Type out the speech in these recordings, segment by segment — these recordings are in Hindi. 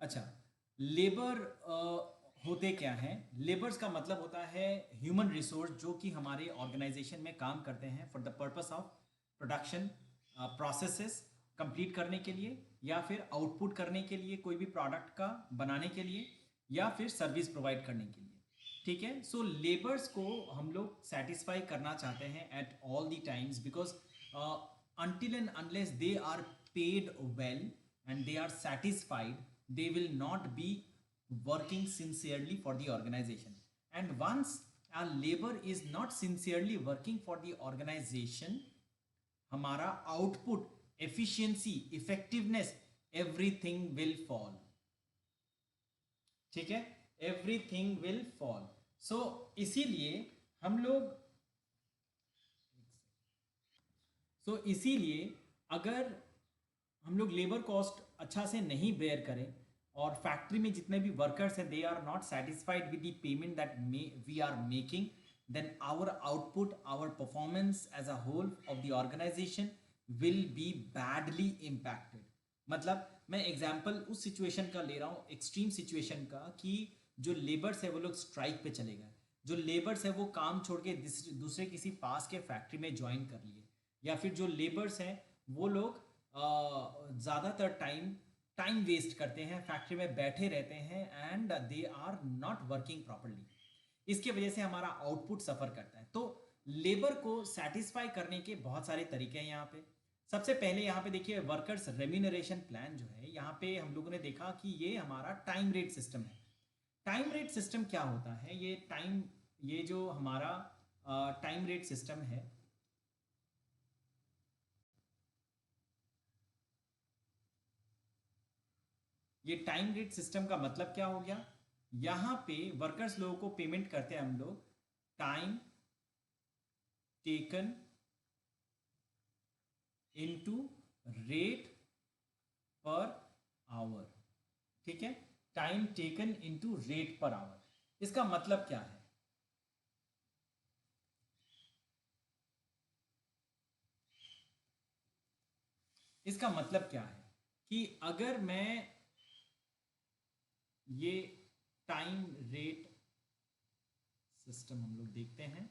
अच्छा, लेबर होते क्या हैं? लेबर्स का मतलब होता है ह्यूमन रिसोर्स जो कि हमारे ऑर्गेनाइजेशन में काम करते हैं for the purpose of production processes complete करने के लिए, या फिर आउटपुट करने के लिए, कोई भी प्रोडक्ट का बनाने के लिए, या फिर सर्विस प्रोवाइड करने के लिए। ठीक है, सो लेबर्स को हम लोग सेटिस्फाई करना चाहते हैं at all the times, because until and unless they are paid well and they are satisfied, they will not be working sincerely for the organization. And once a labor is not sincerely working for the organization, हमारा output, efficiency, effectiveness, everything will fall. ठीक है, एवरीथिंग विल फॉल। सो इसीलिए हम लोग इसीलिए अगर हम लोग लेबर कॉस्ट अच्छा से नहीं बेयर करें और फैक्ट्री में जितने भी वर्कर्स हैं they are not satisfied with the payment that we are making, then our output, our performance as a whole of the organisation will be badly impacted. मतलब मैं एग्जाम्पल उस सिचुएशन का ले रहा हूँ, एक्सट्रीम सिचुएशन का, कि जो लेबर्स है वो लोग स्ट्राइक पे चले गए, जो लेबर्स है वो काम छोड़ के दूसरे किसी पास के फैक्ट्री में ज्वाइन कर लिए, या फिर जो लेबर्स हैं वो लोग ज़्यादातर टाइम वेस्ट करते हैं, फैक्ट्री में बैठे रहते हैं and they are not working properly. इसकी वजह से हमारा आउटपुट सफ़र करता है। तो लेबर को सेटिस्फाई करने के बहुत सारे तरीके हैं यहाँ पे। सबसे पहले यहाँ पे देखिए वर्कर्स रेम्यूनरेशन प्लान जो है, यहाँ पे हम लोगों ने देखा कि ये हमारा टाइम रेट सिस्टम है। टाइम रेट सिस्टम क्या होता है? ये जो हमारा टाइम रेट सिस्टम है, ये टाइम रेट सिस्टम का मतलब क्या हो गया? यहां पे वर्कर्स लोगों को पेमेंट करते हैं हम लोग time taken into rate per hour. ठीक है, time taken into rate per hour. इसका मतलब क्या है? इसका मतलब क्या है कि अगर मैं ये टाइम रेट सिस्टम हम लोग देखते हैं,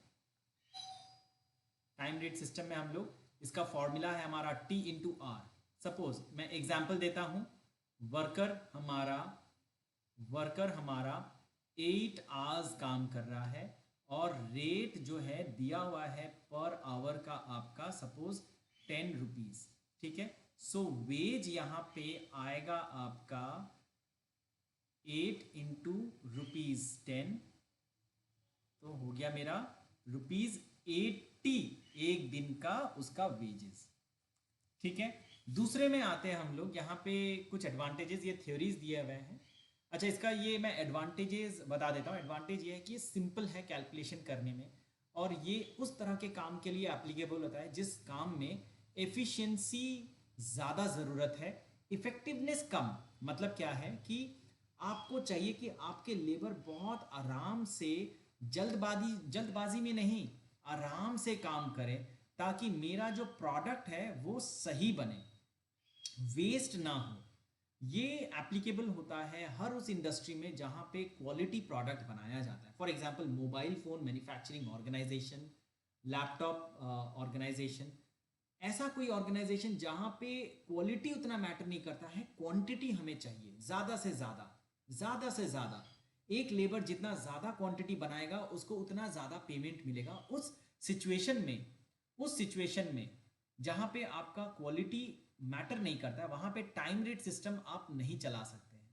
टाइम रेट सिस्टम में हम लोग, इसका फॉर्मूला है हमारा टी इंटू आर। सपोज मैं एग्जाम्पल देता हूं, वर्कर हमारा वर्कर हमारा 8 आवर्स काम कर रहा है और रेट जो है दिया हुआ है पर आवर का आपका सपोज 10 रुपीज। ठीक है, सो वेज यहाँ पे आएगा आपका 8 इंटू ₹10, तो हो गया मेरा ₹80 एक दिन का उसका वेजेस। ठीक है, दूसरे में आते हैं हम लोग, यहाँ पे कुछ एडवांटेजेस, ये थ्योरीज दिए हुए हैं। अच्छा, इसका ये मैं एडवांटेजेस बता देता हूँ। एडवांटेज ये है कि ये सिंपल है कैलकुलेशन करने में, और ये उस तरह के काम के लिए एप्लीकेबल होता है जिस काम में एफिशिएंसी ज़्यादा ज़रूरत है, इफेक्टिवनेस कम। मतलब क्या है कि आपको चाहिए कि आपके लेबर बहुत आराम से, जल्दबाजी में नहीं, आराम से काम करें, ताकि मेरा जो प्रोडक्ट है वो सही बने, वेस्ट ना हो। ये एप्लीकेबल होता है हर उस इंडस्ट्री में जहां पे क्वालिटी प्रोडक्ट बनाया जाता है। For example mobile phone manufacturing organisation, laptop organisation, ऐसा कोई ऑर्गेनाइजेशन जहां पे क्वालिटी उतना मैटर नहीं करता है, क्वांटिटी हमें चाहिए ज़्यादा से ज़्यादा, ज़्यादा से ज़्यादा। एक लेबर जितना ज़्यादा क्वांटिटी बनाएगा उसको उतना ज़्यादा पेमेंट मिलेगा। उस सिचुएशन में जहां पे आपका क्वालिटी मैटर नहीं करता है, वहां पे टाइम रेट सिस्टम आप नहीं चला सकते हैं।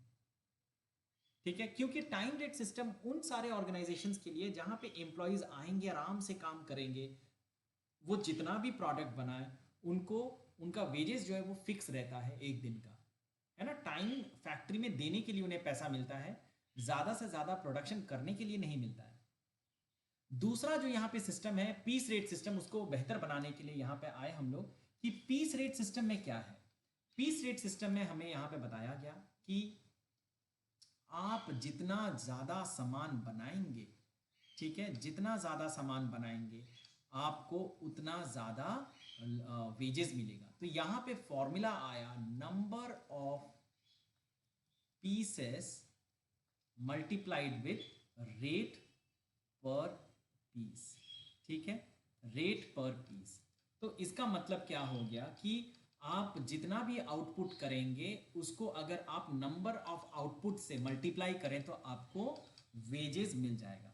ठीक है, क्योंकि टाइम रेट सिस्टम उन सारे ऑर्गेनाइजेशंस के लिए जहां पे एम्प्लॉयज आएंगे, आराम से काम करेंगे, वो जितना भी प्रोडक्ट बनाए उनको, उनका वेजेस जो है वो फिक्स रहता है एक दिन का, है ना। टाइम फैक्ट्री में देने के लिए उन्हें पैसा मिलता है, ज़्यादा से ज़्यादा प्रोडक्शन करने के लिए नहीं मिलता है। दूसरा जो यहाँ पे सिस्टम है पीस रेट सिस्टम, उसको बेहतर बनाने के लिए यहाँ पे आए हम लोग कि पीस रेट सिस्टम में क्या है। पीस रेट सिस्टम में हमें यहाँ पे बताया गया कि आप जितना ज़्यादा सामान बनाएंगे, ठीक है, जितना ज़्यादा सामान बनाएंगे आपको उतना ज़्यादा वेजेस मिलेगा। तो यहाँ पे फॉर्मूला आया number of pieces multiplied with rate पर पीस, ठीक है, रेट पर पीस। तो इसका मतलब क्या हो गया कि आप जितना भी आउटपुट करेंगे उसको अगर आप नंबर ऑफ आउटपुट से मल्टीप्लाई करें तो आपको वेजेस मिल जाएगा,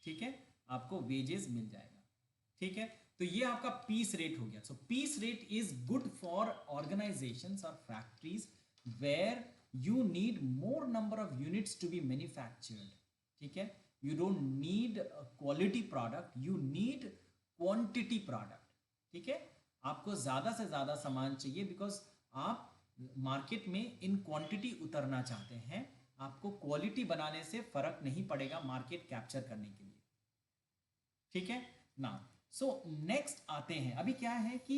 ठीक है, आपको वेजेस मिल जाएगा, ठीक है। तो ये आपका पीस रेट हो गया। So piece rate is good for organisations और factories where you need more number of units to be manufactured, ठीक है। You don't need quality product, you need quantity product, ठीक है। आपको ज़्यादा से ज़्यादा सामान चाहिए बिकॉज आप मार्केट में इन क्वांटिटी उतरना चाहते हैं। आपको क्वालिटी बनाने से फर्क नहीं पड़ेगा मार्केट कैप्चर करने के लिए, ठीक है ना। सो नेक्स्ट आते हैं, अभी क्या है कि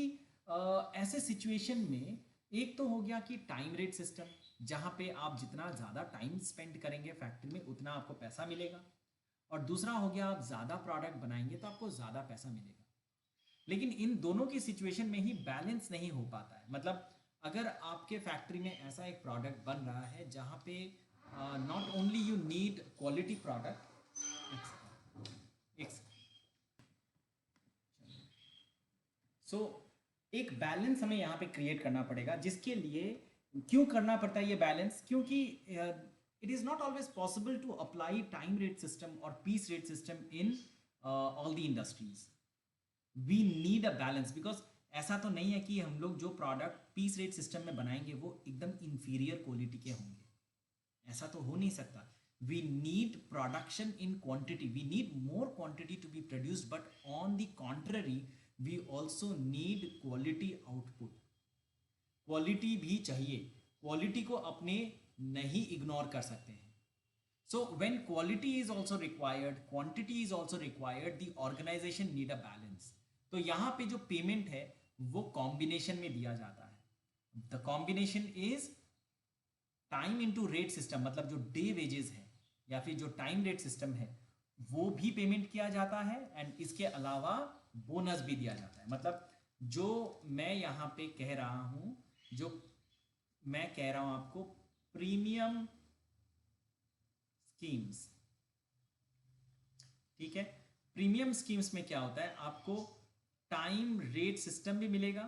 ऐसे सिचुएशन में एक तो हो गया कि टाइम रेट सिस्टम, जहां पे आप जितना ज़्यादा टाइम स्पेंड करेंगे फैक्ट्री में उतना आपको पैसा मिलेगा, और दूसरा हो गया आप ज़्यादा प्रोडक्ट बनाएंगे तो आपको ज़्यादा पैसा मिलेगा। लेकिन इन दोनों की सिचुएशन में ही बैलेंस नहीं हो पाता है। मतलब अगर आपके फैक्ट्री में ऐसा एक प्रोडक्ट बन रहा है जहाँ पे not only you need quality product, so एक बैलेंस हमें यहाँ पे क्रिएट करना पड़ेगा, जिसके लिए क्यों करना पड़ता है ये बैलेंस, क्योंकि it is not always possible to apply time rate system और piece rate system in all the industries. We need a balance, because ऐसा तो नहीं है कि हम लोग जो प्रोडक्ट पीस रेट सिस्टम में बनाएंगे वो एकदम इंफीरियर क्वालिटी के होंगे, ऐसा तो हो नहीं सकता। We need production in quantity, we need more quantity to be produced, but on the contrary we also need quality output. Quality भी चाहिए, क्वालिटी को अपने नहीं इग्नोर कर सकते हैं। So when quality is also required, quantity is also required, the organization need a balance. तो यहाँ पे जो पेमेंट है वो कॉम्बिनेशन में दिया जाता है। The combination is time into rate system, मतलब जो डे वेजेस है या फिर जो टाइम रेट सिस्टम है वो भी पेमेंट किया जाता है, एंड इसके अलावा बोनस भी दिया जाता है। मतलब जो मैं यहाँ पे कह रहा हूँ, जो मैं कह रहा हूँ आपको प्रीमियम स्कीम्स, ठीक है। प्रीमियम स्कीम्स में क्या होता है, आपको टाइम रेट सिस्टम भी मिलेगा,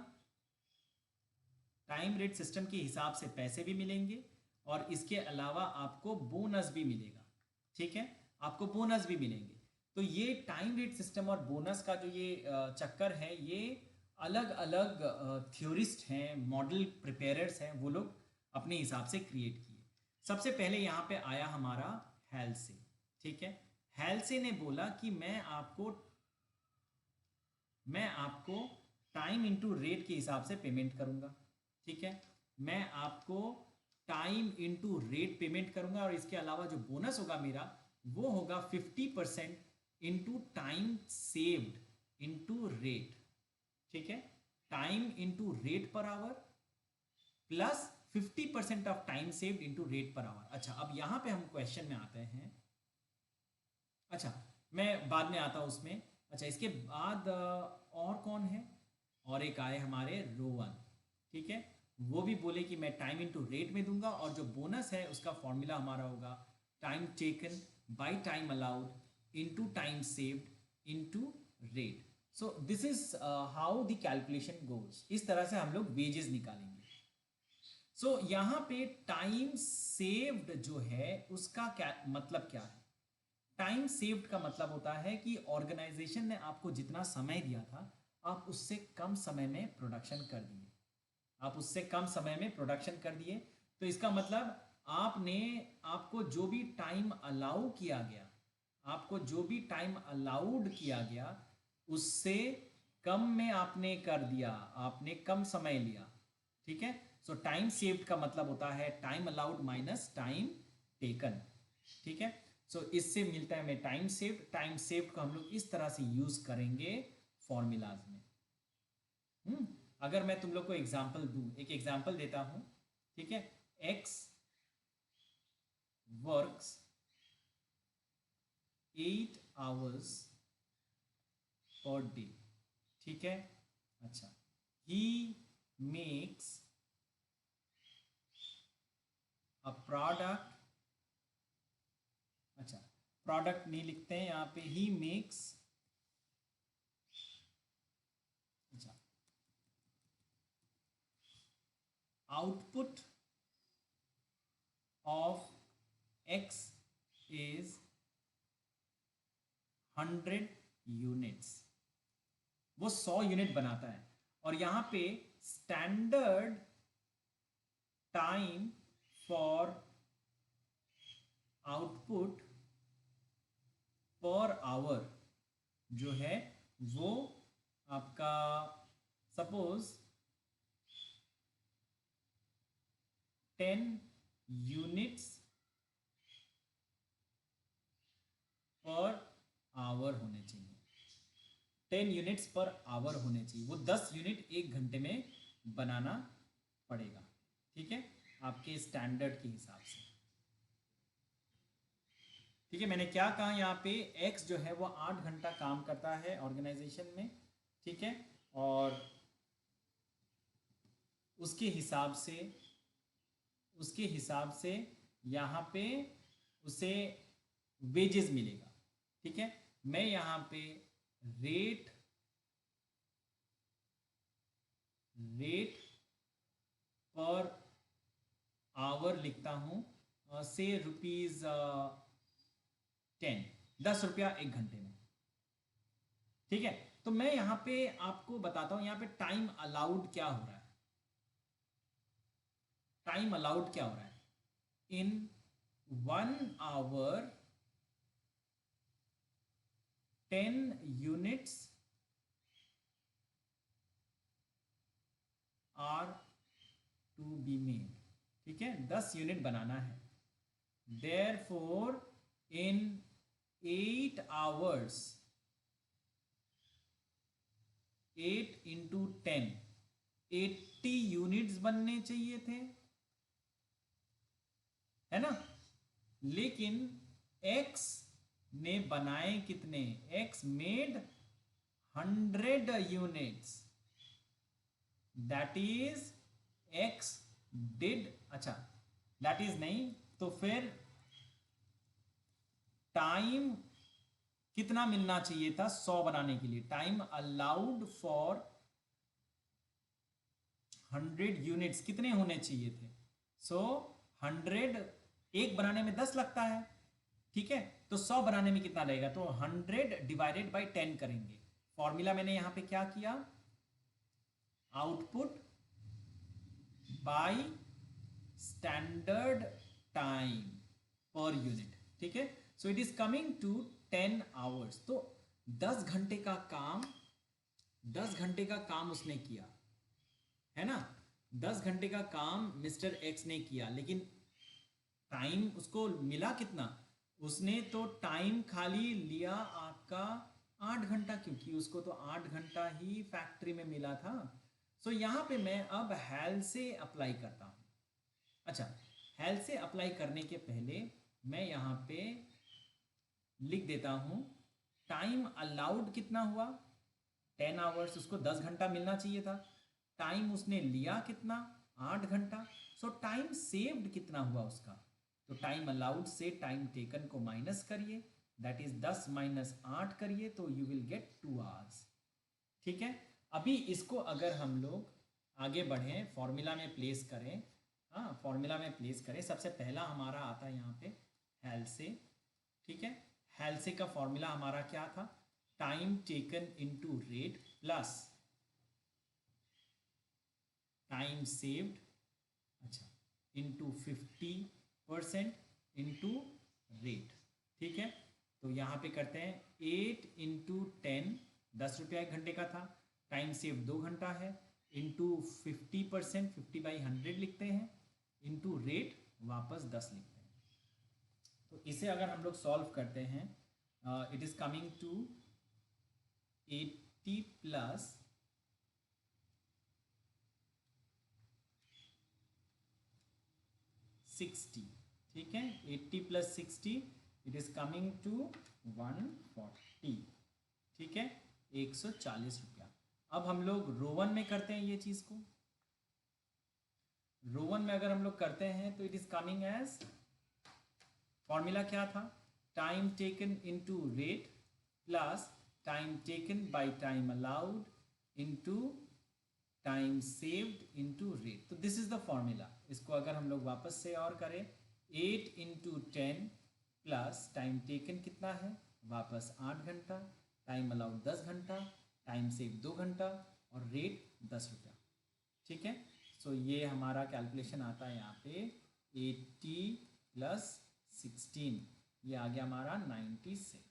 टाइम रेट सिस्टम के हिसाब से पैसे भी मिलेंगे, और इसके अलावा आपको बोनस भी मिलेगा, ठीक है, आपको बोनस भी मिलेंगे। तो ये टाइम रेट सिस्टम और बोनस का जो ये चक्कर है, ये अलग अलग थ्योरिस्ट हैं, मॉडल प्रिपेयरर्स हैं, वो लोग अपने हिसाब से क्रिएट किए। सबसे पहले यहाँ पे आया हमारा हेल्से, ठीक है। हेल्से ने बोला कि मैं आपको टाइम इनटू रेट के हिसाब से पेमेंट करूंगा, ठीक है, मैं आपको टाइम इनटू रेट पेमेंट करूंगा, और इसके अलावा जो बोनस होगा मेरा वो होगा 50% into time saved into rate, ठीक है, time into rate per hour plus 50% of time saved into rate per hour. अच्छा, अब यहां पे हम क्वेश्चन में आते हैं, अच्छा मैं बाद में आता हूं उसमें। अच्छा, इसके बाद और कौन है, और एक आए हमारे रोवन, ठीक है, वो भी बोले कि मैं टाइम इनटू रेट में दूंगा, और जो बोनस है उसका फॉर्मूला हमारा होगा time taken by time allowed into time saved into rate. So this is how the calculation goes. इस तरह से हम लोग वेजेस निकालेंगे। सो यहाँ पे टाइम सेव्ड जो है उसका क्या मतलब, क्या है टाइम सेव्ड का मतलब होता है कि ऑर्गेनाइजेशन ने आपको जितना समय दिया था आप उससे कम समय में प्रोडक्शन कर दिए, आप उससे कम समय में प्रोडक्शन कर दिए। तो इसका मतलब आपको जो भी टाइम अलाउ किया गया, आपको जो भी टाइम अलाउड किया गया उससे कम में आपने कर दिया, आपने कम समय लिया, ठीक है। सो टाइम सेव्ड का मतलब होता है time allowed minus time taken, ठीक है। सो इससे मिलता है हमें टाइम सेव्ड। टाइम सेव्ड को हम लोग इस तरह से यूज करेंगे फॉर्मूलाज में। अगर मैं तुम लोग को एग्जांपल दूं, एक एग्जांपल देता हूं, ठीक है, x works 8 hours per day, ठीक है। अच्छा, he makes अ प्रोडक्ट, अच्छा प्रोडक्ट नहीं लिखते हैं यहाँ पे, ही मेक्स, अच्छा output of x is 100 units, वो 100 यूनिट बनाता है। और यहाँ पे standard time for output per hour जो है वो आपका सपोज 10 यूनिट्स पर आवर होने चाहिए, 10 यूनिट्स पर आवर होने चाहिए, वो 10 यूनिट एक घंटे में बनाना पड़ेगा, ठीक है, आपके स्टैंडर्ड के हिसाब से। ठीक है, मैंने क्या कहा यहाँ पे, एक्स जो है वो 8 घंटा काम करता है ऑर्गेनाइजेशन में, ठीक है, और उसके हिसाब से यहाँ पे उसे वेजेस मिलेगा, ठीक है। मैं यहाँ पे रेट पर आवर लिखता हूँ से ₹10, 10 रुपया एक घंटे में, ठीक है। तो मैं यहाँ पे आपको बताता हूँ यहाँ पे टाइम अलाउड क्या हो रहा है, टाइम अलाउड क्या हो रहा है, in 1 hour 10 units are to be made, ठीक है, 10 यूनिट बनाना है। Therefore in 8 hours 8 into 10 80 units बनने चाहिए थे, है ना, लेकिन x ने बनाए कितने, x made 100 units, that is x did, अच्छा दैट इज नहीं तो फिर टाइम कितना मिलना चाहिए था 100 बनाने के लिए, टाइम अलाउड फॉर 100 यूनिट्स कितने होने चाहिए थे, सो 100 एक बनाने में 10 लगता है, ठीक है, तो 100 बनाने में कितना लगेगा, तो 100 डिवाइडेड बाई 10 करेंगे। फॉर्मूला मैंने यहां पे क्या किया, output by standard time per unit, ठीक है, so it is coming to 10 hours. तो 10 घंटे का काम, 10 घंटे का काम उसने किया, है ना, 10 घंटे का काम मिस्टर एक्स ने किया, लेकिन टाइम उसको मिला कितना, उसने तो टाइम खाली लिया आपका 8 घंटा, क्योंकि उसको तो 8 घंटा ही फैक्ट्री में मिला था। सो यहां पे मैं अब हेल से अप्लाई करता हूं। अच्छा, हेल से अप्लाई करने के पहले मैं यहां पे लिख देता हूं टाइम अलाउड कितना हुआ 10 आवर्स, उसको 10 घंटा मिलना चाहिए था, टाइम उसने लिया कितना 8 घंटा, सो टाइम सेव्ड कितना हुआ उसका, तो टाइम अलाउड से टाइम टेकन को माइनस करिए, दैट इज 10 माइनस 8 करिए तो यू विल गेट 2 आवर्स, ठीक है। अभी इसको अगर हम लोग आगे बढ़ें, फॉर्मूला में प्लेस करें, हाँ फॉर्मूला में प्लेस करें, सबसे पहला हमारा आता है यहाँ पे हेल से, ठीक है, हेल से का फॉर्मूला हमारा क्या था, time taken into rate plus time saved, अच्छा इनटू 50% इनटू रेट, ठीक है। तो यहाँ पे करते हैं 8 इंटू 10, 10 रुपया एक घंटे का था, टाइम सेव 2 घंटा है, इंटू 50%, 50/100 लिखते हैं, इंटू रेट वापस 10 लिखते हैं। तो इसे अगर हम लोग सॉल्व करते हैं, it is coming to 80 plus 60, ठीक है, 80 plus 60 it is coming to 140, ठीक है, 140 रुपया। अब हम लोग रो 1 में करते हैं ये चीज को, रो वन में अगर हम लोग करते हैं तो it is coming as, formula क्या था, time taken into rate plus time taken by time allowed into time saved into rate. तो दिस इज द फॉर्मूला। इसको अगर हम लोग वापस से और करें, 8 इंटू 10 प्लस टाइम टेकन कितना है वापस 8 घंटा, टाइम अलाउड 10 घंटा, टाइम सेव 2 घंटा और रेट 10 रुपया। ठीक है, सो ये हमारा कैलकुलेशन आता है यहाँ पे 80 प्लस 16, ये आ गया हमारा 96।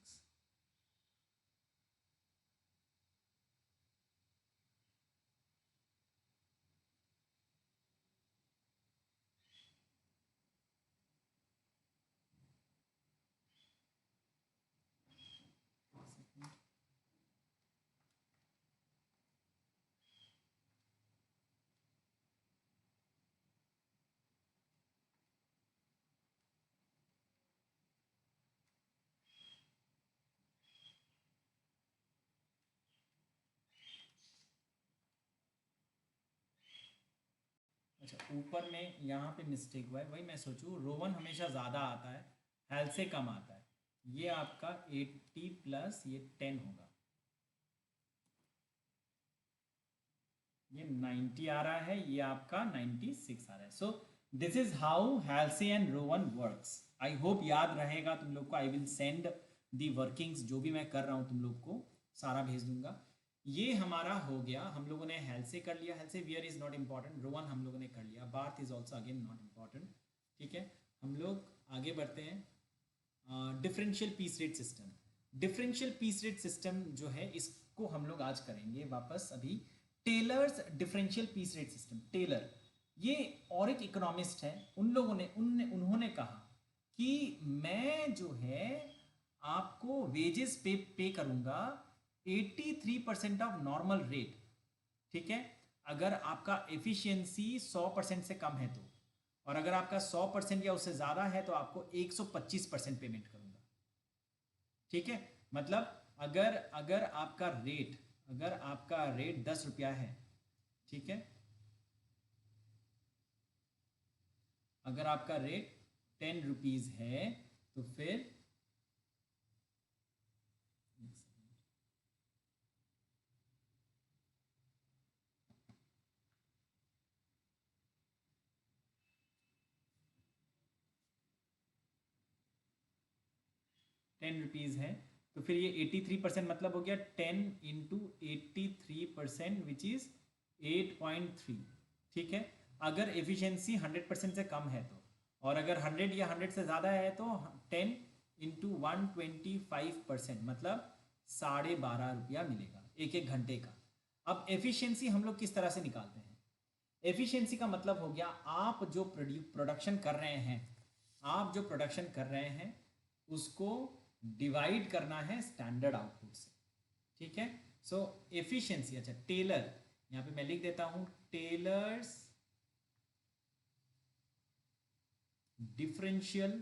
अच्छा, ऊपर में यहाँ पे मिस्टेक हुआ है, वही मैं सोचूँ, रोवन हमेशा ज़्यादा आता है, हेल से कम आता है। ये आपका 80 प्लस ये 10 होगा, ये 90 आ रहा है, ये आपका 96 आ रहा है। सो this is how Halsey and Rowan works. I hope याद रहेगा तुम लोग को। I will send the workings, जो भी मैं कर रहा हूँ तुम लोग को सारा भेज दूंगा। ये हमारा हो गया, हम लोगों ने हेल्थ से कर लिया, Halsey where is not important, Rowan हम लोगों ने कर लिया, Barth is also again not important. ठीक है, हम लोग आगे बढ़ते हैं। Differential piece rate system. Differential piece rate system जो है इसको हम लोग आज करेंगे वापस अभी। Taylor's differential piece rate system. Taylor ये और एक इकोनॉमिस्ट है, उन लोगों ने उन्होंने कहा कि मैं जो है आपको वेजेस पे करूंगा 83% ऑफ नॉर्मल रेट। ठीक है, अगर आपका एफिशिएंसी 100% से कम है तो, और अगर आपका 100% या उससे ज़्यादा है तो आपको 125% पेमेंट करूंगा। ठीक है, मतलब अगर अगर आपका रेट 10 रुपया है, ठीक है, अगर आपका रेट 10 रुपीज़ है तो फिर 10 रुपीज़ है तो फिर ये 83% मतलब हो गया 10 इंटू 83% विच इज़ 8.3। ठीक है, अगर एफिशिएंसी 100% से कम है तो, और अगर 100 या 100 से ज़्यादा है तो 10 इंटू 125% मतलब 12.5 रुपया मिलेगा एक एक घंटे का। अब एफिशिएंसी हम लोग किस तरह से निकालते हैं? एफिशिएंसी का मतलब हो गया आप जो प्रोडक्शन कर रहे हैं, आप जो प्रोडक्शन कर रहे हैं उसको डिवाइड करना है स्टैंडर्ड आउटपुट से। ठीक है, सो एफिशिएंसी, अच्छा टेलर, यहां पे मैं लिख देता हूं टेलर्स डिफरेंशियल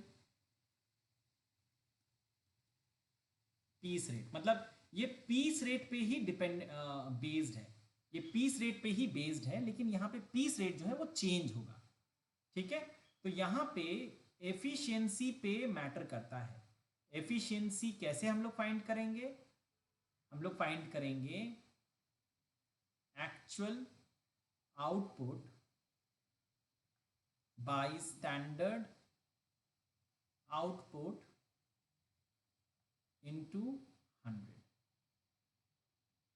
पीस रेट, मतलब ये पीस रेट पे ही बेस्ड है, ये पीस रेट पे ही बेस्ड है, लेकिन यहां पे पीस रेट जो है वो चेंज होगा। ठीक है, तो यहां पे एफिशिएंसी पे मैटर करता है। एफिशिएंसी कैसे हम लोग फाइंड करेंगे? हम लोग फाइंड करेंगे actual output by standard output into 100।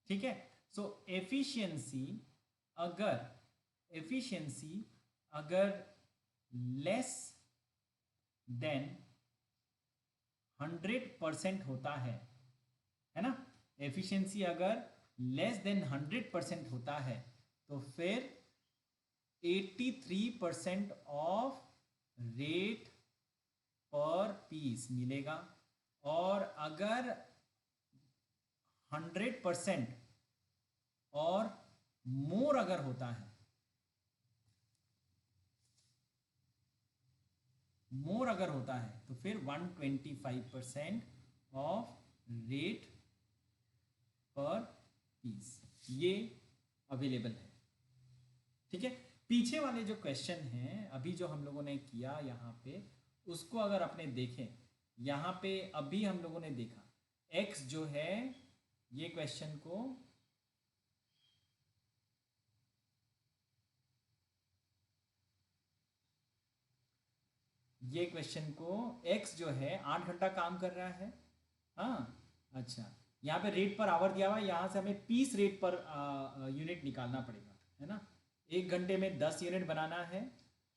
ठीक है, सो एफिशिएंसी अगर लेस देन 100% होता है ना, एफिशिएंसी अगर लेस देन 100% होता है तो फिर 83% ऑफ रेट पर पीस मिलेगा, और अगर 100% और मोर अगर होता है, तो फिर 125% ऑफ रेट पर पीस ये अवेलेबल है। ठीक है, पीछे वाले जो क्वेश्चन हैं अभी जो हम लोगों ने किया यहाँ पे, उसको अगर अपने देखें, यहाँ पे अभी हम लोगों ने देखा x जो है, ये क्वेश्चन को x जो है 8 घंटा काम कर रहा है। हाँ, अच्छा, यहाँ पे रेट पर आवर दिया हुआ है, यहाँ से हमें पीस रेट पर यूनिट निकालना पड़ेगा, है ना। 1 घंटे में 10 यूनिट बनाना है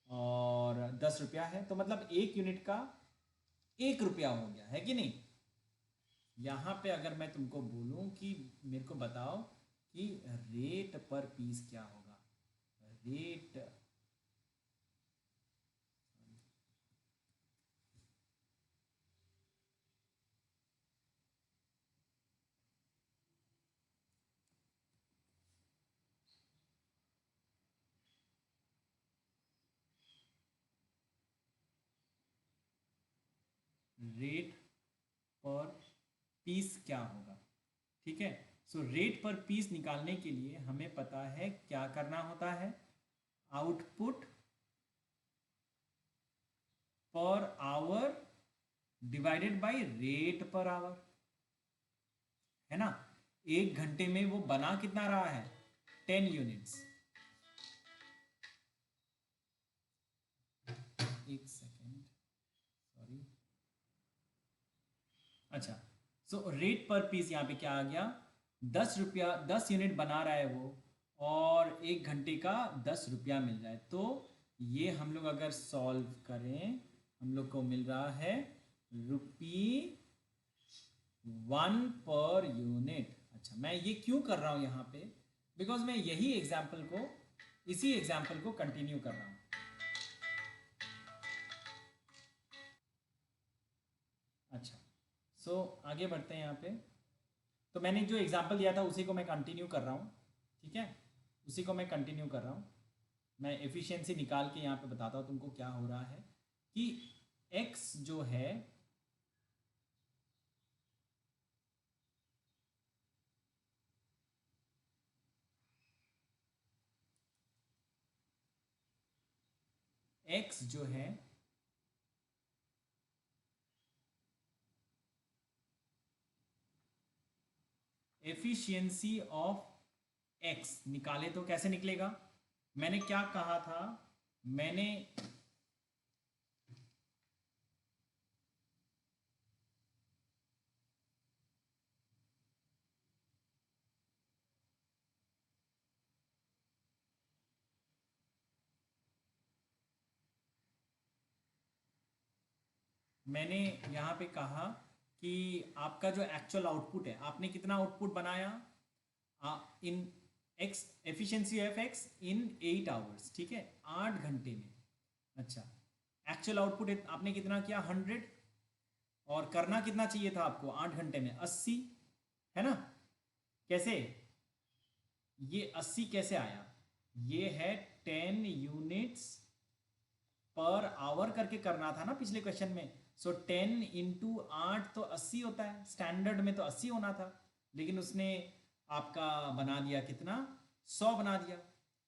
और 10 रुपया है, तो मतलब 1 यूनिट का 1 रुपया हो गया, है कि नहीं। यहाँ पे अगर मैं तुमको बोलूँ कि मेरे को बताओ कि रेट पर पीस क्या होगा, रेट रेट पर पीस क्या होगा, ठीक है। सो रेट पर पीस निकालने के लिए हमें पता है क्या करना होता है, output per hour divided by rate per hour, है ना। 1 घंटे में वो बना कितना रहा है, 10 यूनिट्स। एक सेकेंड, सॉरी, अच्छा। सो रेट पर पीस यहाँ पे क्या आ गया, 10 रुपया, 10 यूनिट बना रहा है वो, और 1 घंटे का 10 रुपया मिल रहा है। तो ये हम लोग अगर सॉल्व करें, हम लोग को मिल रहा है ₹1 पर यूनिट। अच्छा, मैं ये क्यों कर रहा हूँ यहाँ पे, बिकॉज मैं यही एग्जाम्पल को, इसी एग्जाम्पल को कंटिन्यू कर रहा हूँ। अच्छा, सो आगे बढ़ते हैं यहाँ पे। तो मैंने जो एग्जाम्पल दिया था उसी को मैं कंटिन्यू कर रहा हूँ, ठीक है, उसी को मैं कंटिन्यू कर रहा हूँ। मैं एफिशिएंसी निकाल के यहाँ पे बताता हूँ तुमको क्या हो रहा है कि x जो है, x जो है एफिशिएंसी ऑफ x निकाले तो कैसे निकलेगा, मैंने क्या कहा था, मैंने मैंने यहाँ पे कहा कि आपका जो एक्चुअल आउटपुट है, आपने कितना आउटपुट बनाया in X, efficiency of X in 8 hours, ठीक है, 8 घंटे में। अच्छा, एक्चुअल आउटपुट आपने कितना किया, 100, और करना कितना चाहिए था आपको 8 घंटे में, 80, है ना। कैसे, ये 80 कैसे आया, ये है 10 यूनिट्स पर आवर करके करना था ना पिछले क्वेश्चन में। सो 10 इंटू 8 तो 80 होता है, स्टैंडर्ड में तो 80 होना था, लेकिन उसने आपका बना दिया कितना, 100 बना दिया,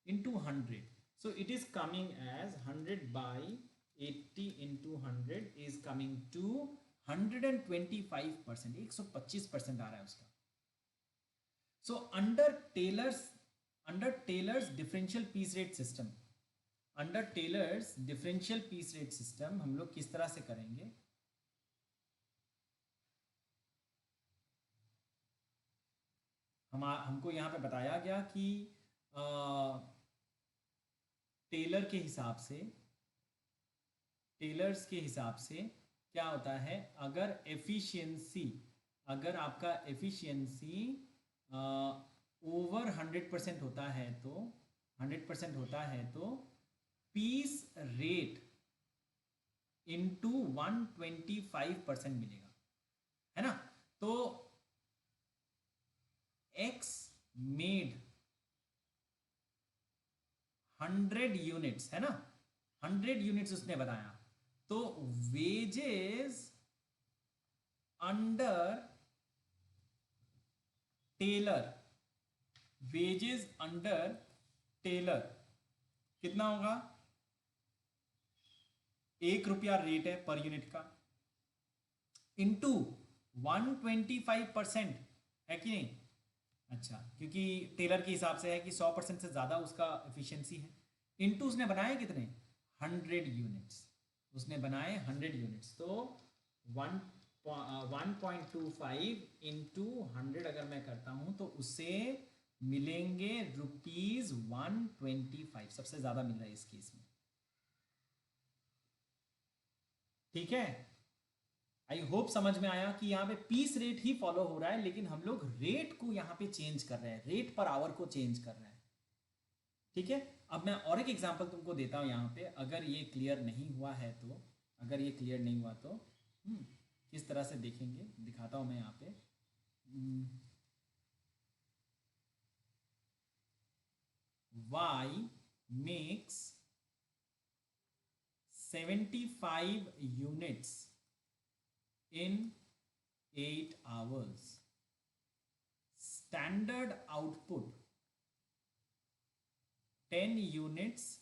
into 100। So it is coming as 100/80 into 100 is coming to 125%, 125% आ रहा है उसका। So under Taylor's differential piece rate system, under Taylor's differential piece rate system हम लोग किस तरह से करेंगे, हमको यहाँ पे बताया गया कि टेलर्स के हिसाब से क्या होता है, अगर आपका एफिशिएंसी ओवर 100% होता है तो 100% होता है तो पीस रेट इंटू 125% मिलेगा, है ना। तो x मेड 100 यूनिट्स, है ना, 100 यूनिट्स उसने बताया, तो wages under Taylor, wages under Taylor कितना होगा, 1 रुपया रेट है पर यूनिट का, इंटू 125% है कि नहीं। अच्छा, क्योंकि टेलर के हिसाब से है कि 100% से ज़्यादा उसका एफिशिएंसी है, इंटू उसने बनाए कितने, 100 यूनिट्स, उसने बनाए 100 यूनिट्स, तो 1.25 इंटू 100 अगर मैं करता हूँ तो उससे मिलेंगे ₹125, सबसे ज़्यादा मिल रहा है इस केस में। ठीक है, आई होप समझ में आया कि यहाँ पे पीस रेट ही फॉलो हो रहा है, लेकिन हम लोग रेट को यहाँ पे चेंज कर रहे हैं, रेट पर आवर को चेंज कर रहे हैं। ठीक है, अब मैं और एक एग्जांपल तुमको देता हूँ यहाँ पे, अगर ये क्लियर नहीं हुआ है तो, अगर ये क्लियर नहीं हुआ तो किस तरह से देखेंगे, दिखाता हूँ मैं यहाँ पे। Y makes 75 units in 8 hours. Standard output 10 units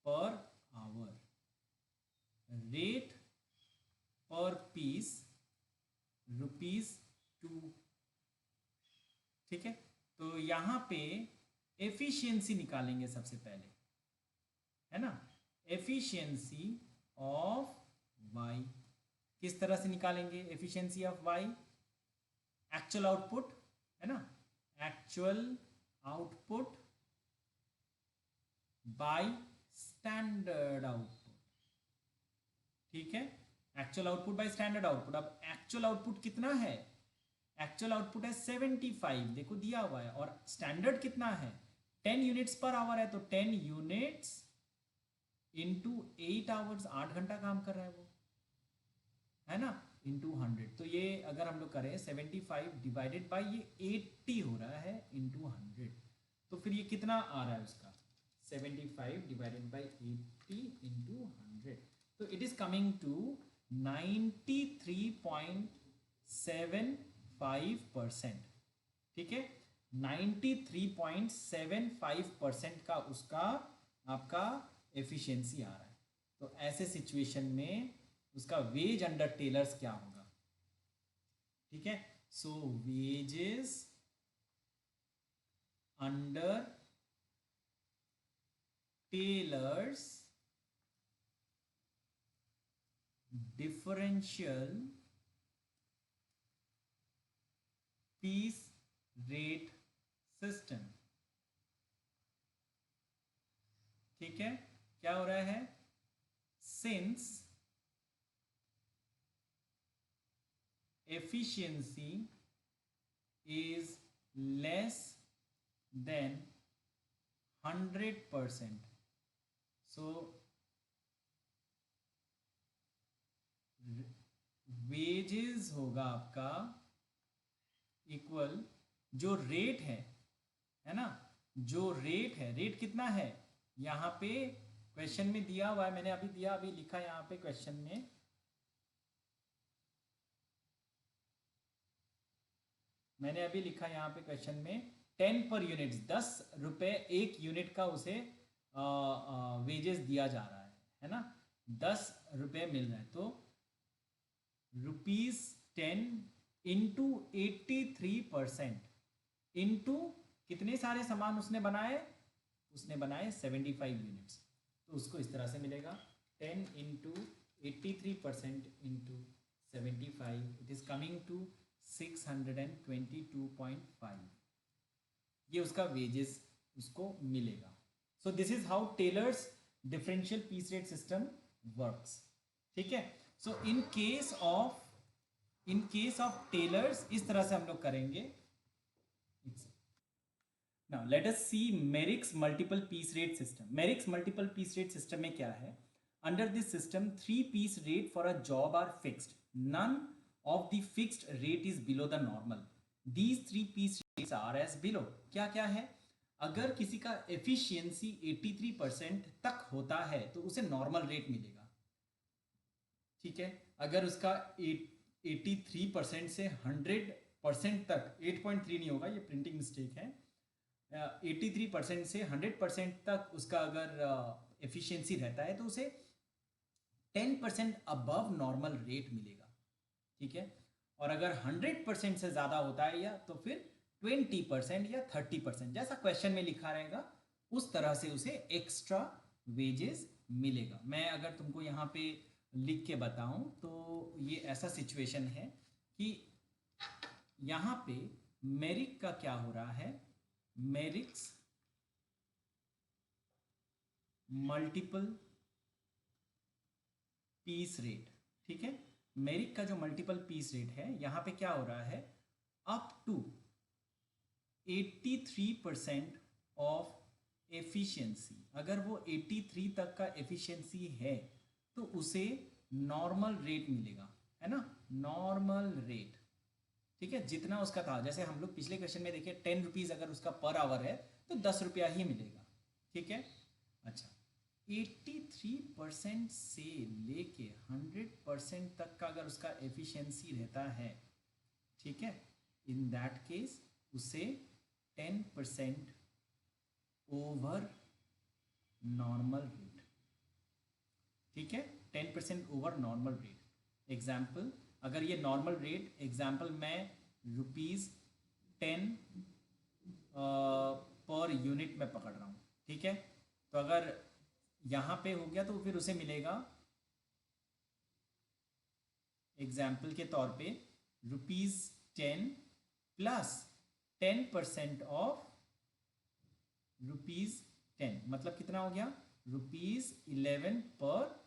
per hour. Rate per piece ₹2। ठीक है, तो यहाँ पे एफिशिएंसी निकालेंगे सबसे पहले, है ना, एफिशिएंसी ऑफ वाई। किस तरह से निकालेंगे efficiency of Y, actual output, है ना, actual output by standard output. ठीक है, actual output by standard output. अब एक्चुअल आउटपुट कितना है, एक्चुअल आउटपुट है 75, देखो दिया हुआ है, और स्टैंडर्ड कितना है 10 यूनिट्स पर आवर है, तो 10 यूनिट्स इंटू 8 आवर्स, 8 घंटा काम कर रहा है वो, है ना, इंटू 100। तो ये अगर हम लोग करें 75 डिवाइडेड बाय ये 80 हो रहा है इंटू 100, तो फिर ये कितना आ रहा है उसका, 75 डिवाइडेड बाय 80 इंटू 100, तो इट इज कमिंग टू 93.75%। ठीक है, 93.75% का उसका आपका एफिशिएंसी आ रहा है। तो ऐसे सिचुएशन में उसका वेज अंडर टेलर्स क्या होगा। ठीक है, so wages under Taylor's differential piece rate system. ठीक है, क्या हो रहा है, since efficiency is less than 100%, so wages होगा आपका इक्वल जो रेट है ना, जो रेट है, रेट कितना है यहाँ पे क्वेश्चन में दिया हुआ है, मैंने अभी दिया, अभी लिखा यहाँ पे क्वेश्चन में, मैंने अभी लिखा यहाँ पे क्वेश्चन में 10 पर यूनिट, 10 रुपए एक यूनिट का उसे वेजेस दिया जा रहा है ना, 10 रुपए मिल रहा है, तो ₹10 इंटू 83% इंटू कितने सारे सामान उसने बनाए, उसने बनाए 75 यूनिट्स, तो उसको इस तरह से मिलेगा 10 into 83% into 75, it is coming to 622.5, ये उसका वेजेस उसको मिलेगा। So this is how Taylor's differential piece rate system works. ठीक है, so in case of Taylor's इस तरह से हम लोग करेंगे। Now let us see Merrick's multiple piece rate system. Merrick's multiple piece rate system में क्या है, under this system 3 piece rate for a job are fixed, none of the fixed rate is below the normal, these 3 piece rates are as below। क्या क्या है, अगर किसी का एफिशिएंसी 83% तक होता है तो उसे नॉर्मल रेट मिलेगा। ठीक है, अगर उसका 83% से 100% तक, 8.3 नहीं होगा, ये प्रिंटिंग मिस्टेक है, 83% से 100% तक उसका अगर एफिशिएंसी रहता है तो उसे 10% अबव नॉर्मल रेट मिलेगा, ठीक है। और अगर 100% से ज़्यादा होता है या तो फिर 20% या 30%, जैसा क्वेश्चन में लिखा रहेगा उस तरह से उसे एक्स्ट्रा वेजेस मिलेगा। मैं अगर तुमको यहाँ पे लिख के बताऊं तो ये ऐसा सिचुएशन है कि यहाँ पे मेरिक का क्या हो रहा है, मेरिक्स मल्टीपल पीस रेट, ठीक है। मेरिक का जो मल्टीपल पीस रेट है यहाँ पे क्या हो रहा है, अप टू 83% ऑफ एफिशिएंसी। अगर वो 83 तक का एफिशिएंसी है तो उसे नॉर्मल रेट मिलेगा, है ना, नॉर्मल रेट, ठीक है। जितना उसका था, जैसे हम लोग पिछले क्वेश्चन में देखे 10 रुपीज़ अगर उसका पर आवर है तो 10 रुपया ही मिलेगा, ठीक है। अच्छा, 83% से लेके 100% तक का अगर उसका एफिशिएंसी रहता है, ठीक है, इन दैट केस उसे 10% ओवर नॉर्मल रेट, ठीक है, 10% ओवर नॉर्मल रेट। एग्जाम्पल, अगर ये नॉर्मल रेट एग्जाम्पल मैं ₹10 पर यूनिट में पकड़ रहा हूँ, ठीक है। तो अगर यहाँ पे हो गया तो फिर उसे मिलेगा एग्जाम्पल के तौर पे ₹10 प्लस 10% ऑफ ₹10, मतलब कितना हो गया, ₹11 पर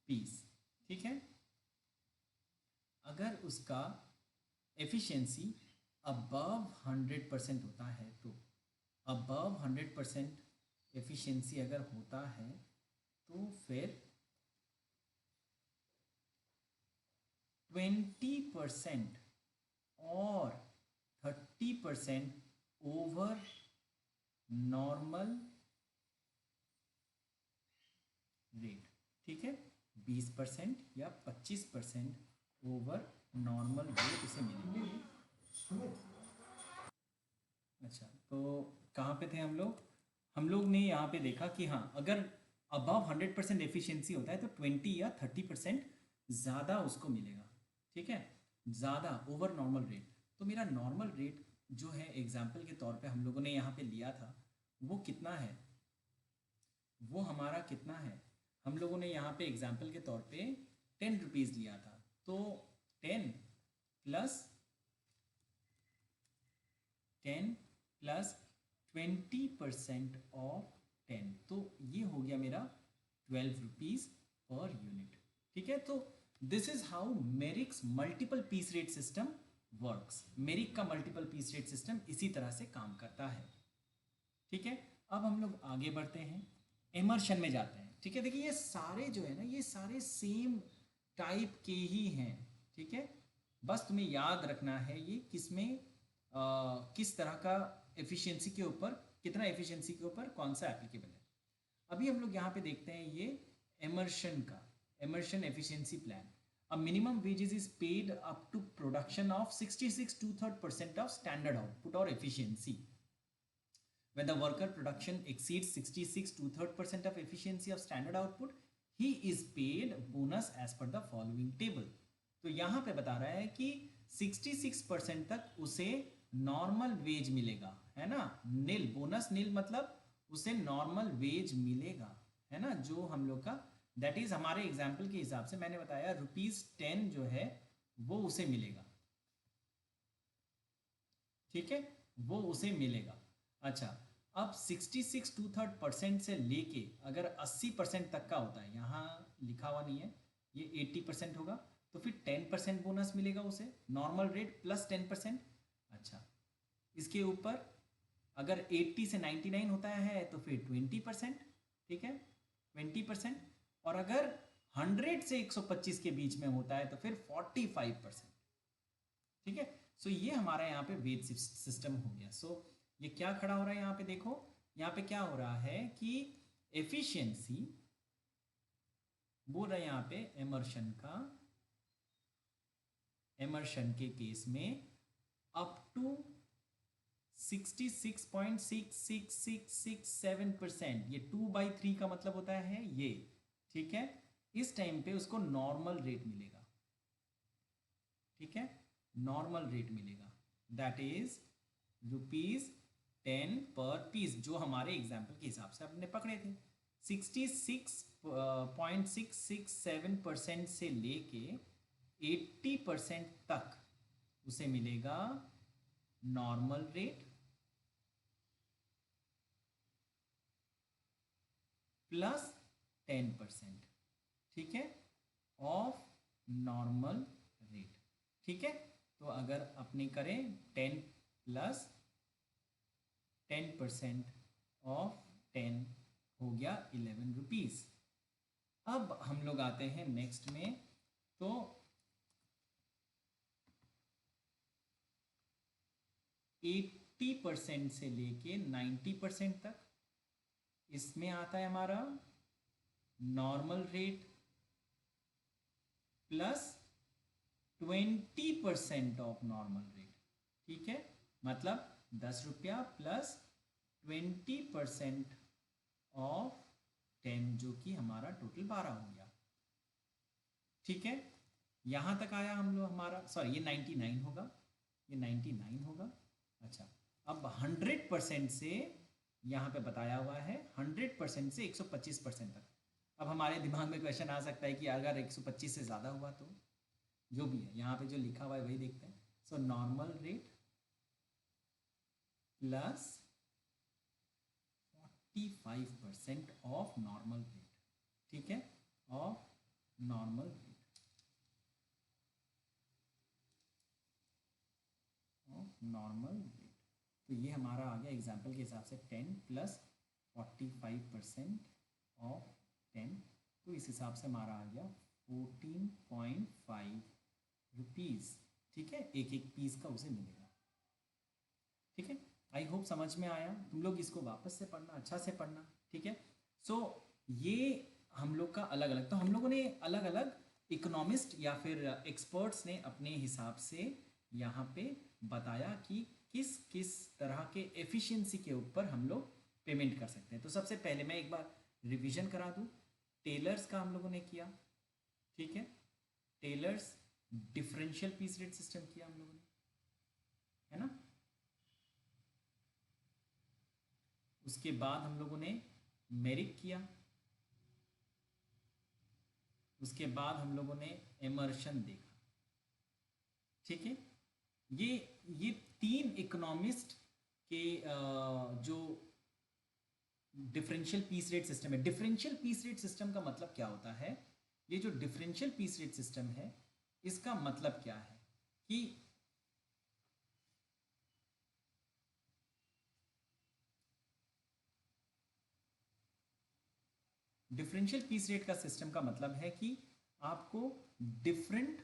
पीस, ठीक है। अगर उसका एफिशिएंसी अबव 100% होता है तो अबव 100% एफिशिएंसी अगर होता है तो फिर 20% और 30% ओवर नॉर्मल रेट, ठीक है, 20% या 25% ओवर नॉर्मल रेट उसे मिलेंगे। अच्छा, तो कहाँ पे थे हम लोग, हम लोग ने यहाँ पे देखा कि हाँ, अगर अबव 100% एफिशिएंसी होता है तो 20 या 30% ज़्यादा उसको मिलेगा, ठीक है, ज़्यादा ओवर नॉर्मल रेट। तो मेरा नॉर्मल रेट जो है एग्जाम्पल के तौर पे हम लोगों ने यहाँ पे लिया था वो कितना है, वो हमारा कितना है, हम लोगों ने यहाँ पे एग्जाम्पल के तौर पे 10 रुपीज़ लिया था, तो 10 प्लस 20% ऑफ 10, तो ये हो गया मेरा 12 रुपीज़ पर यूनिट, ठीक है। तो this is how Merrick's multiple piece rate system works. Merrick का मल्टीपल पीस रेट सिस्टम इसी तरह से काम करता है, ठीक है। अब हम लोग आगे बढ़ते हैं, इमर्शन में जाते हैं, ठीक है। देखिए ये सारे जो है ना, ये सारे सेम टाइप के ही हैं, ठीक है। बस तुम्हें याद रखना है ये किसमें किस तरह का एफिशिएंसी के ऊपर, कितना एफिशिएंसी के ऊपर कौन सा एप्लीकेबल है। अभी हम लोग यहाँ पे देखते हैं ये इमर्शन का, immersion efficiency plan. A minimum wages is paid up to production of 66 2/3% of standard output or efficiency. When the worker production exceeds 66 2/3% of efficiency of standard output, he is paid bonus as per the following table. तो यहाँ पे बता रहा है कि 66% तक उसे नॉर्मल वेज मिलेगा, है ना, नील, बोनस नील मतलब उसे नॉर्मल वेज मिलेगा, है ना, जो हम लोग का दैट इज हमारे एग्जाम्पल के हिसाब से मैंने बताया ₹10 जो है वो उसे मिलेगा, ठीक है, वो उसे मिलेगा। अच्छा, अब 66 2/3% से लेके अगर 80% तक का होता है, यहाँ लिखा हुआ नहीं है, ये 80% होगा, तो फिर 10% बोनस मिलेगा उसे, नॉर्मल रेट प्लस 10%। अच्छा, इसके ऊपर अगर 80 से 99 होता है तो फिर 20%, ठीक है, 20%। और अगर 100 से 125 के बीच में होता है तो फिर 45%, ठीक है। सो ये हमारा यहाँ पे वेज सिस्टम हो गया। सो ये क्या खड़ा हो रहा है यहाँ पे, देखो यहाँ पे क्या हो रहा है कि एफिशिएंसी बोल रहा है यहाँ पे इमर्शन का, इमर्शन के केस में अप टू 66.6667%, ये 2/3 का मतलब होता है ये, ठीक है। इस टाइम पे उसको नॉर्मल रेट मिलेगा, ठीक है, नॉर्मल रेट मिलेगा, दैट इज ₹10 पर पीस, जो हमारे एग्जाम्पल के हिसाब से आपने पकड़े थे। 66.667% से लेके 80% तक उसे मिलेगा नॉर्मल रेट प्लस 10%, ठीक है, ऑफ नॉर्मल रेट, ठीक है। तो अगर अपने करें 10 प्लस 10% ऑफ 10 हो गया ₹11। अब हम लोग आते हैं नेक्स्ट में, तो 80% से लेके 90% तक, इसमें आता है हमारा normal rate plus 20% of normal rate, ठीक है, मतलब ₹10 प्लस 20% ऑफ 10, जो कि हमारा टोटल 12 हो गया, ठीक है। यहां तक आया हम लोग, हमारा सॉरी ये 99 होगा, ये 99 होगा। अच्छा, अब 100% से यहाँ पे बताया हुआ है 100% से 125% तक। अब हमारे दिमाग में क्वेश्चन आ सकता है कि अगर 125 से ज़्यादा हुआ तो, जो भी है यहाँ पे जो लिखा हुआ है वही देखते हैं। So normal rate plus 45% of normal rate, ठीक है, of normal rate, of normal rate. तो ये हमारा आ गया एग्जाम्पल के हिसाब से 10 प्लस 45% ऑफ 10, तो इस हिसाब से हमारा आ गया ₹14.5, ठीक है, एक एक पीस का उसे मिलेगा, ठीक है। आई होप समझ में आया। तुम लोग इसको वापस से पढ़ना, अच्छा से पढ़ना, ठीक है। सो ये हम लोग का अलग अलग, तो हम लोगों ने अलग अलग इकोनॉमिस्ट या फिर एक्सपर्ट्स ने अपने हिसाब से यहाँ पे बताया कि किस किस तरह के एफिशिएंसी के ऊपर हम लोग पेमेंट कर सकते हैं। तो सबसे पहले मैं एक बार रिवीजन करा दूँ। टेलर्स का हम लोगों ने किया, ठीक है, Taylor's differential piece rate system किया हम लोगों ने, है ना। उसके बाद हम लोगों ने मेरिक किया, उसके बाद हम लोगों ने इमर्शन देखा, ठीक है। ये 3 इकोनॉमिस्ट के जो डिफरेंशियल पीस रेट सिस्टम है। डिफरेंशियल पीस रेट सिस्टम का मतलब क्या होता है? ये जो डिफरेंशियल पीस रेट सिस्टम है, इसका मतलब क्या है कि डिफरेंशियल पीस रेट का सिस्टम का मतलब है कि आपको डिफरेंट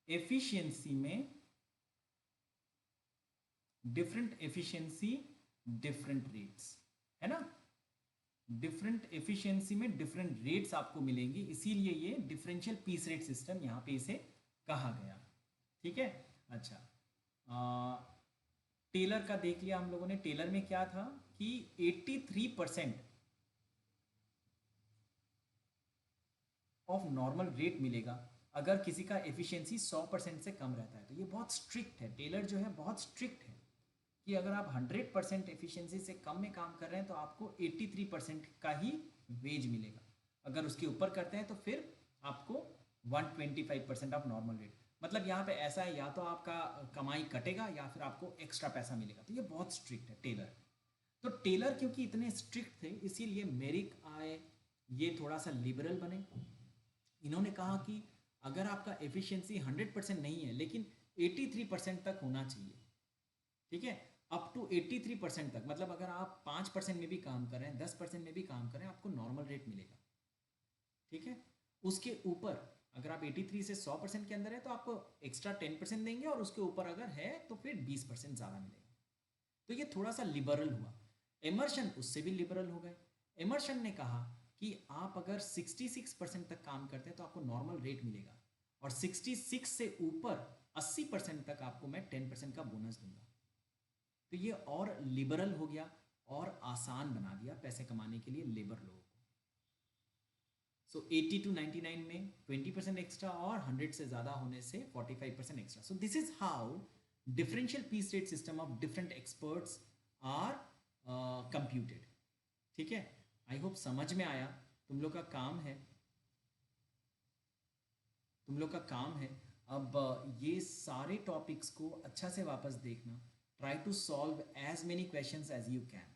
एफिशिएंसी में डिफरेंट एफिशिएंसी डिफरेंट रेट्स, है ना। डिफरेंट एफिशिएंसी में डिफरेंट रेट्स आपको मिलेंगे, इसीलिए ये डिफरेंशियल पीस रेट सिस्टम यहाँ पे इसे कहा गया, ठीक है। अच्छा, टेलर का देख लिया हम लोगों ने। टेलर में क्या था कि 83% ऑफ नॉर्मल रेट मिलेगा अगर किसी का एफिशिएंसी 100% से कम रहता है। तो ये बहुत स्ट्रिक्ट है, टेलर जो है बहुत स्ट्रिक्ट है कि अगर आप 100% एफिशिएंसी से कम में काम कर रहे हैं तो आपको 83% का ही वेज मिलेगा। अगर उसके ऊपर करते हैं तो फिर आपको 125% ऑफ नॉर्मल रेट। मतलब यहाँ पे ऐसा है, या तो आपका कमाई कटेगा या फिर आपको एक्स्ट्रा पैसा मिलेगा। तो ये बहुत स्ट्रिक्ट है टेलर। तो टेलर क्योंकि इतने स्ट्रिक्ट थे, इसीलिए मेरिक आए, ये थोड़ा सा लिबरल बने। इन्होंने कहा कि अगर आपका एफिशिएंसी 100% नहीं है लेकिन 83% तक होना चाहिए, ठीक है, अप टू 83% तक, मतलब अगर आप 5% में भी काम कर रहे हैं, 10% में भी काम कर रहे हैं, आपको नॉर्मल रेट मिलेगा, ठीक है। उसके ऊपर अगर आप 83 से 100% के अंदर है तो आपको एक्स्ट्रा 10% देंगे, और उसके ऊपर अगर है तो फिर 20% ज़्यादा मिलेगा। तो ये थोड़ा सा लिबरल हुआ। एमर्शन उससे भी लिबरल हो गए। एमर्शन ने कहा कि आप अगर 66% तक काम करते हैं तो आपको नॉर्मल रेट मिलेगा, और 66 से ऊपर 80% तक आपको मैं 10% का बोनस दूंगा। तो ये और लिबरल हो गया और आसान बना दिया पैसे कमाने के लिए लेबर लोगों को। सो 80 to 99 में 20% एक्स्ट्रा और 100 से ज़्यादा होने से 45% extra. So this is how differential piece rate system of different experts are computed. ठीक है, आई होप समझ में आया। तुम लोग का काम है, अब ये सारे टॉपिक्स को अच्छा से वापस देखना। Try to solve as many questions as you can.